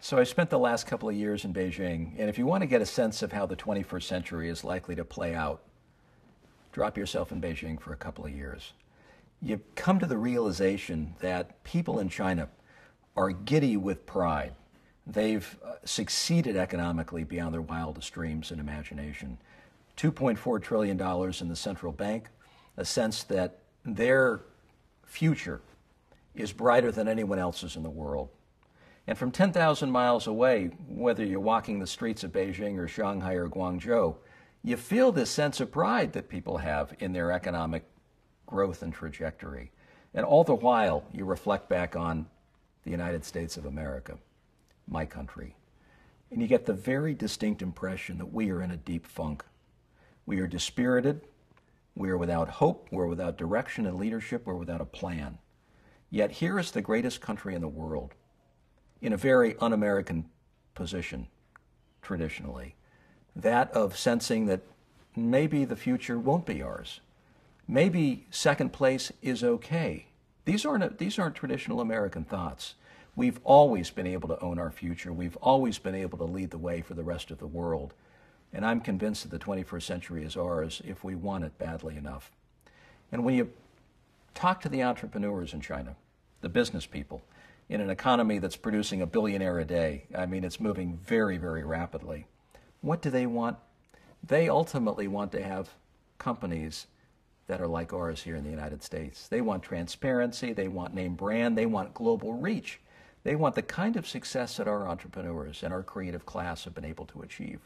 So I spent the last couple of years in Beijing, and if you want to get a sense of how the 21st century is likely to play out, drop yourself in Beijing for a couple of years. You come to the realization that people in China are giddy with pride. They've succeeded economically beyond their wildest dreams and imagination. $2.4 trillion in the central bank, a sense that their future is brighter than anyone else's in the world. And from 10,000 miles away, whether you're walking the streets of Beijing or Shanghai or Guangzhou, you feel this sense of pride that people have in their economic growth and trajectory. And all the while, you reflect back on the United States of America, my country. And you get the very distinct impression that we are in a deep funk. We are dispirited, we are without hope, we're without direction and leadership, we're without a plan. Yet here is the greatest country in the world, in a very un-American position, traditionally, that of sensing that maybe the future won't be ours. Maybe second place is okay. These aren't traditional American thoughts. We've always been able to own our future. We've always been able to lead the way for the rest of the world. And I'm convinced that the 21st century is ours if we want it badly enough. And when you talk to the entrepreneurs in China, the business people, in an economy that's producing a billionaire a day, I mean, it's moving very, very rapidly. What do they want? They ultimately want to have companies that are like ours here in the United States. They want transparency, they want name brand, they want global reach. They want the kind of success that our entrepreneurs and our creative class have been able to achieve.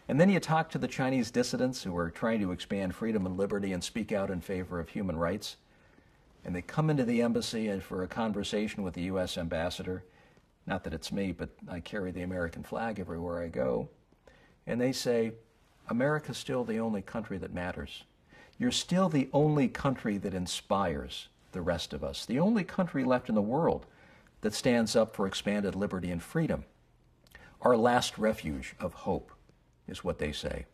And then you talk to the Chinese dissidents who are trying to expand freedom and liberty and speak out in favor of human rights. And they come into the embassy and for a conversation with the U.S. ambassador. Not that it's me, but I carry the American flag everywhere I go. And they say, America's still the only country that matters. You're still the only country that inspires the rest of us. The only country left in the world that stands up for expanded liberty and freedom. Our last refuge of hope is what they say.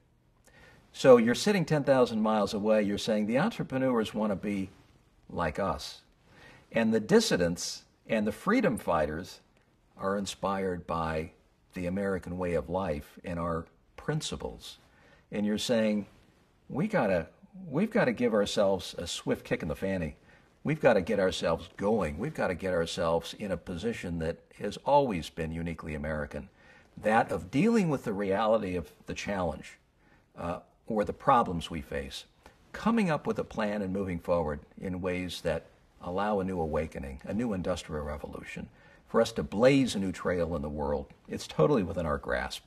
So you're sitting 10,000 miles away, you're saying the entrepreneurs want to be like us. And the dissidents and the freedom fighters are inspired by the American way of life and our principles. And you're saying, we've got to give ourselves a swift kick in the fanny. We've got to get ourselves going. We've got to get ourselves in a position that has always been uniquely American, that of dealing with the reality of the challenge or the problems we face, coming up with a plan and moving forward in ways that allow a new awakening, a new industrial revolution, for us to blaze a new trail in the world. It's totally within our grasp.